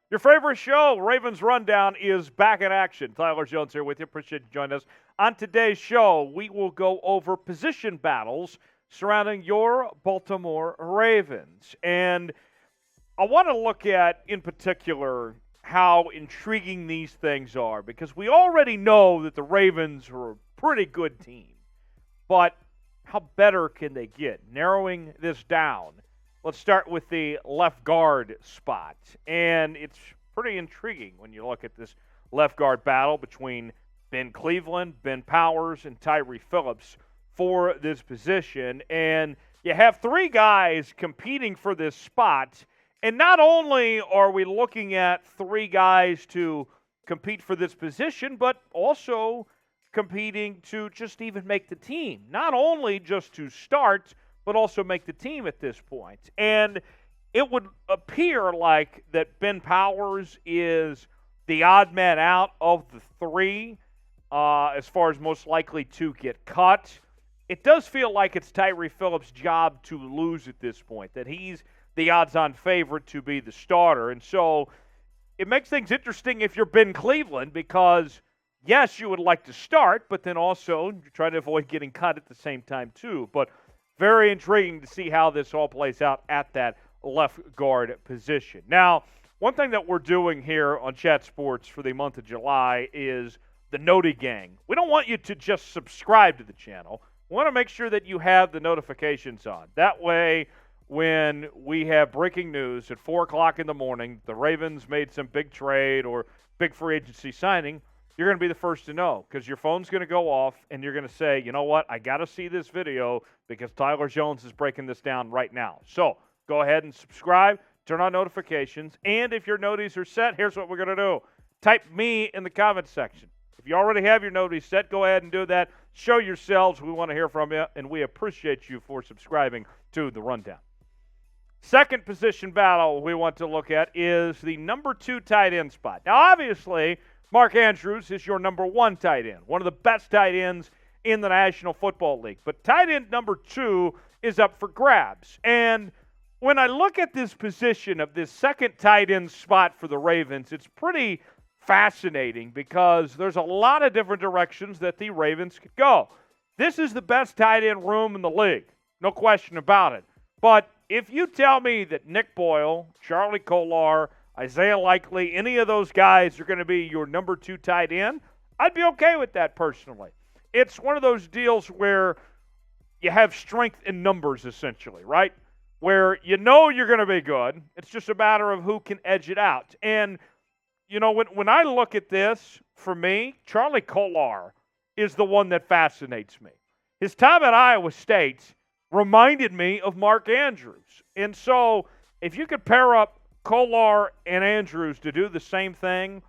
Your favorite show, Ravens Rundown, is back in action. Tyler Jones here with you. Appreciate you joining us. On today's show, we will go over position battles surrounding your Baltimore Ravens. And I want to look at, in particular, how intriguing these things are, because we already know that the Ravens are a pretty good team. But how better can they get? Narrowing this down. Let's start with the left guard spot. And it's pretty intriguing when you look at this left guard battle between Ben Cleveland, Ben Powers, and Tyre Phillips for this position. And you have three guys competing for this spot. And not only are we looking at three guys to compete for this position, but also competing to just even make the team. Not only just to start, but also make the team at this point. And it would appear like that Ben Powers is the odd man out of the three as far as most likely to get cut. It does feel like it's Tyre Phillips' job to lose at this point, that he's the odds-on favorite to be the starter. And so it makes things interesting if you're Ben Cleveland, because yes, you would like to start, but then also you're trying to avoid getting cut at the same time too. But very intriguing to see how this all plays out at that left guard position. Now, one thing that we're doing here on Chat Sports for the month of July is the Noti Gang. We don't want you to just subscribe to the channel. We want to make sure that you have the notifications on. That way, when we have breaking news at 4 o'clock in the morning, the Ravens made some big trade or big free agency signing, you're going to be the first to know, because your phone's going to go off and you're going to say, you know what, I got to see this video because Tyler Jones is breaking this down right now. So go ahead and subscribe, turn on notifications, and if your noties are set, here's what we're going to do. Type me in the comments section. If you already have your noties set, go ahead and do that. Show yourselves. We want to hear from you, and we appreciate you for subscribing to the Rundown. Second position battle we want to look at is the number 2 tight end spot. Now, obviously, Mark Andrews is your number 1 tight end, one of the best tight ends in the National Football League. But tight end number 2 is up for grabs. And when I look at this position of this second tight end spot for the Ravens, it's pretty fascinating because there's a lot of different directions that the Ravens could go. This is the best tight end room in the league, no question about it. But if you tell me that Nick Boyle, Charlie Kolar, Isaiah Likely, any of those guys are going to be your number 2 tight end, I'd be okay with that personally. It's one of those deals where you have strength in numbers, essentially, right? Where you know you're going to be good. It's just a matter of who can edge it out. And, you know, when I look at this, for me, Charlie Kolar is the one that fascinates me. His time at Iowa State reminded me of Mark Andrews. And so if you could pair up Kolar and Andrews to do the same thing,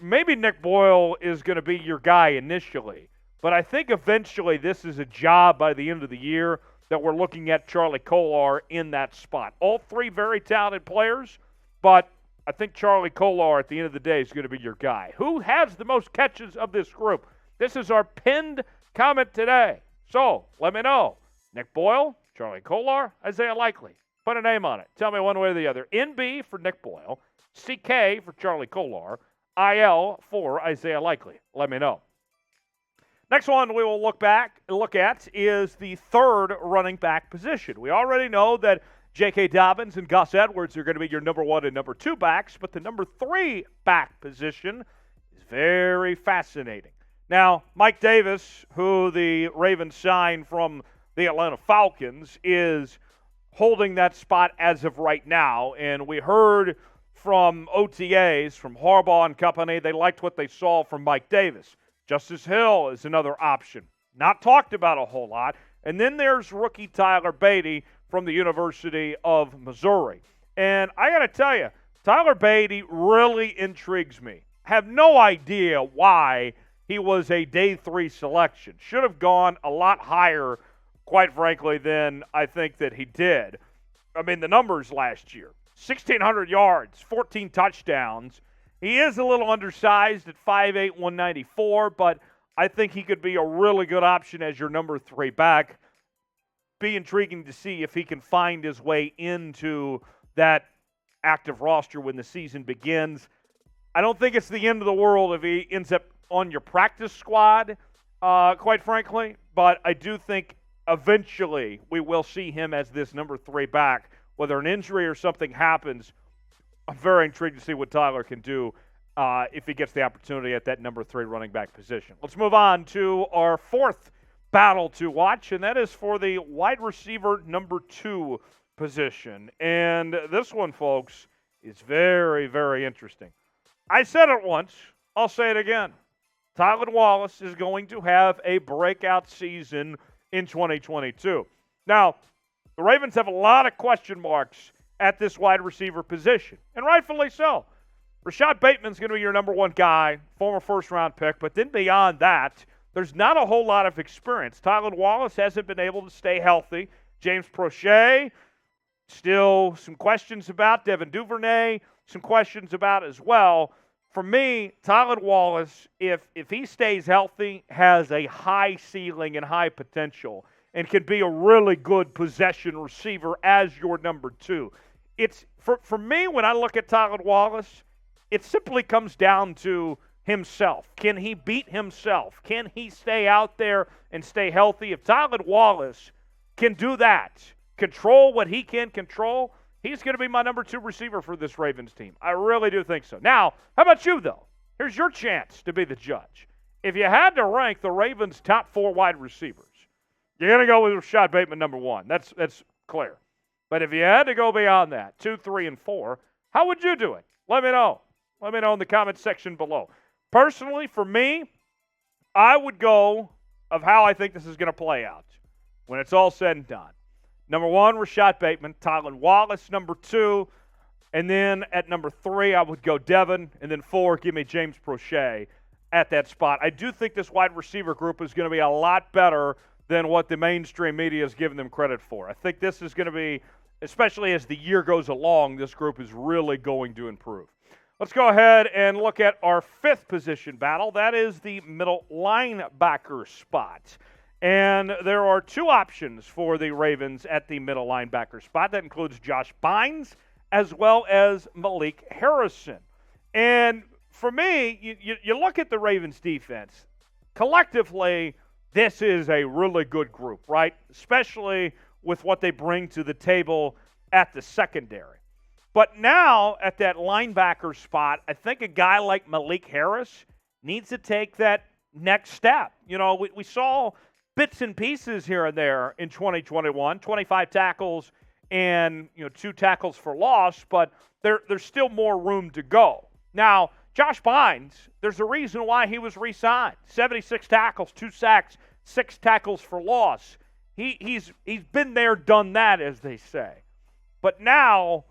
maybe Nick Boyle is going to be your guy initially. But I think eventually this is a job by the end of the year that we're looking at Charlie Kolar in that spot. All three very talented players, but I think Charlie Kolar at the end of the day is going to be your guy. Who has the most catches of this group? This is our pinned comment today. So let me know. Nick Boyle, Charlie Kolar, Isaiah Likely. Put a name on it. Tell me one way or the other. NB for Nick Boyle, CK for Charlie Kolar, IL for Isaiah Likely. Let me know. Next one we will look at is the third running back position. We already know that J.K. Dobbins and Gus Edwards are going to be your number 1 and number 2 backs, but the number 3 back position is very fascinating. Now, Mike Davis, who the Ravens signed from the Atlanta Falcons, is holding that spot as of right now. And we heard from OTAs, from Harbaugh and company, they liked what they saw from Mike Davis. Justice Hill is another option. Not talked about a whole lot. And then there's rookie Tyler Beatty from the University of Missouri. And I got to tell you, Tyler Beatty really intrigues me. Have no idea why he was a day 3 selection. Should have gone a lot higher, quite frankly, than I think that he did. I mean, the numbers last year, 1,600 yards, 14 touchdowns. He is a little undersized at 5'8", 194, but I think he could be a really good option as your number 3 back. Be intriguing to see if he can find his way into that active roster when the season begins. I don't think it's the end of the world if he ends up on your practice squad, quite frankly, but I do think eventually we will see him as this number 3 back. Whether an injury or something happens, I'm very intrigued to see what Tyler can do if he gets the opportunity at that number 3 running back position. Let's move on to our 4th battle to watch, and that is for the wide receiver number 2 position. And this one, folks, is very, very interesting. I said it once. I'll say it again. Tylan Wallace is going to have a breakout season in 2022. Now, the Ravens have a lot of question marks at this wide receiver position, and rightfully so. Rashod Bateman's going to be your number 1 guy, former first-round pick, but then beyond that, there's not a whole lot of experience. Tylan Wallace hasn't been able to stay healthy. James Proche, still some questions about. Devin Duvernay, some questions about as well. For me, Tylan Wallace, if he stays healthy, has a high ceiling and high potential and can be a really good possession receiver as your number 2. It's for me, when I look at Tylan Wallace, it simply comes down to himself. Can he beat himself? Can he stay out there and stay healthy? If Tylan Wallace can do that, control what he can control, he's going to be my number 2 receiver for this Ravens team. I really do think so. Now, how about you, though? Here's your chance to be the judge. If you had to rank the Ravens' top 4 wide receivers, you're going to go with Rashod Bateman, number 1. That's clear. But if you had to go beyond that, 2, 3, and 4, how would you do it? Let me know. Let me know in the comment section below. Personally, for me, I would go of how I think this is going to play out when it's all said and done. Number 1, Rashod Bateman. Tylan Wallace, number 2. And then at number 3, I would go Devin. And then 4, give me James Proche at that spot. I do think this wide receiver group is going to be a lot better than what the mainstream media has given them credit for. I think this is going to be, especially as the year goes along, this group is really going to improve. Let's go ahead and look at our 5th position battle. That is the middle linebacker spot. And there are 2 options for the Ravens at the middle linebacker spot. That includes Josh Bynes as well as Malik Harrison. And for me, you look at the Ravens defense. Collectively, this is a really good group, right? Especially with what they bring to the table at the secondary. But now at that linebacker spot, I think a guy like Malik Harris needs to take that next step. You know, we saw bits and pieces here and there in 2021, 25 tackles and 2 tackles for loss, but there's still more room to go. Now, Josh Bynes, there's a reason why he was re-signed. 76 tackles, 2 sacks, 6 tackles for loss. He's been there, done that, as they say. But now,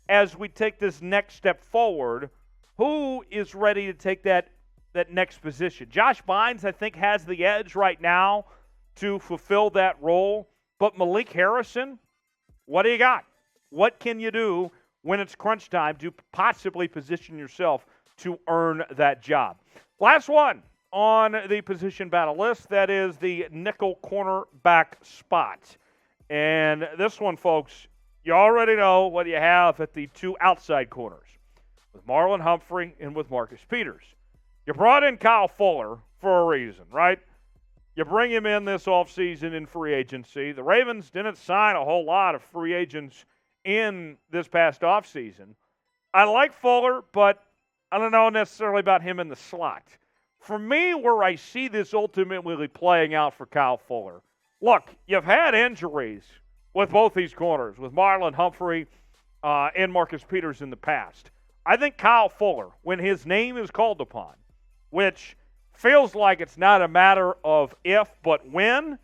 as we take this next step forward, who is ready to take that next position? Josh Bynes, I think, has the edge right now to fulfill that role. But Malik Harrison, what do you got? What can you do when it's crunch time to possibly position yourself to earn that job? Last one on the position battle list, that is the nickel cornerback spot. And this one, folks, you already know what you have at the 2 outside corners with Marlon Humphrey and with Marcus Peters. You brought in Kyle Fuller for a reason, right? You bring him in this offseason in free agency. The Ravens didn't sign a whole lot of free agents in this past offseason. I like Fuller, but I don't know necessarily about him in the slot. For me, where I see this ultimately playing out for Kyle Fuller, look, you've had injuries with both these corners, with Marlon Humphrey and Marcus Peters in the past. I think Kyle Fuller, when his name is called upon, which feels like it's not a matter of if, but when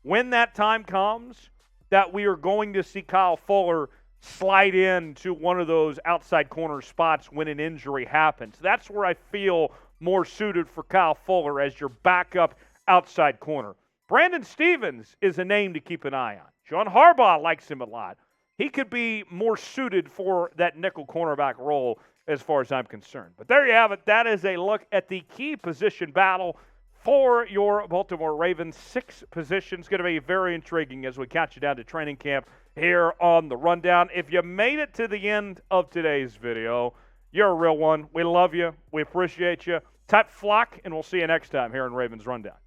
that time comes, that we are going to see Kyle Fuller slide into one of those outside corner spots when an injury happens. That's where I feel more suited for Kyle Fuller as your backup outside corner. Brandon Stevens is a name to keep an eye on. John Harbaugh likes him a lot. He could be more suited for that nickel cornerback role as far as I'm concerned. But there you have it. That is a look at the key position battle for your Baltimore Ravens. 6 positions. Going to be very intriguing as we count you down to training camp here on the Rundown. If you made it to the end of today's video, you're a real one. We love you. We appreciate you. Type flock, and we'll see you next time here in Ravens Rundown.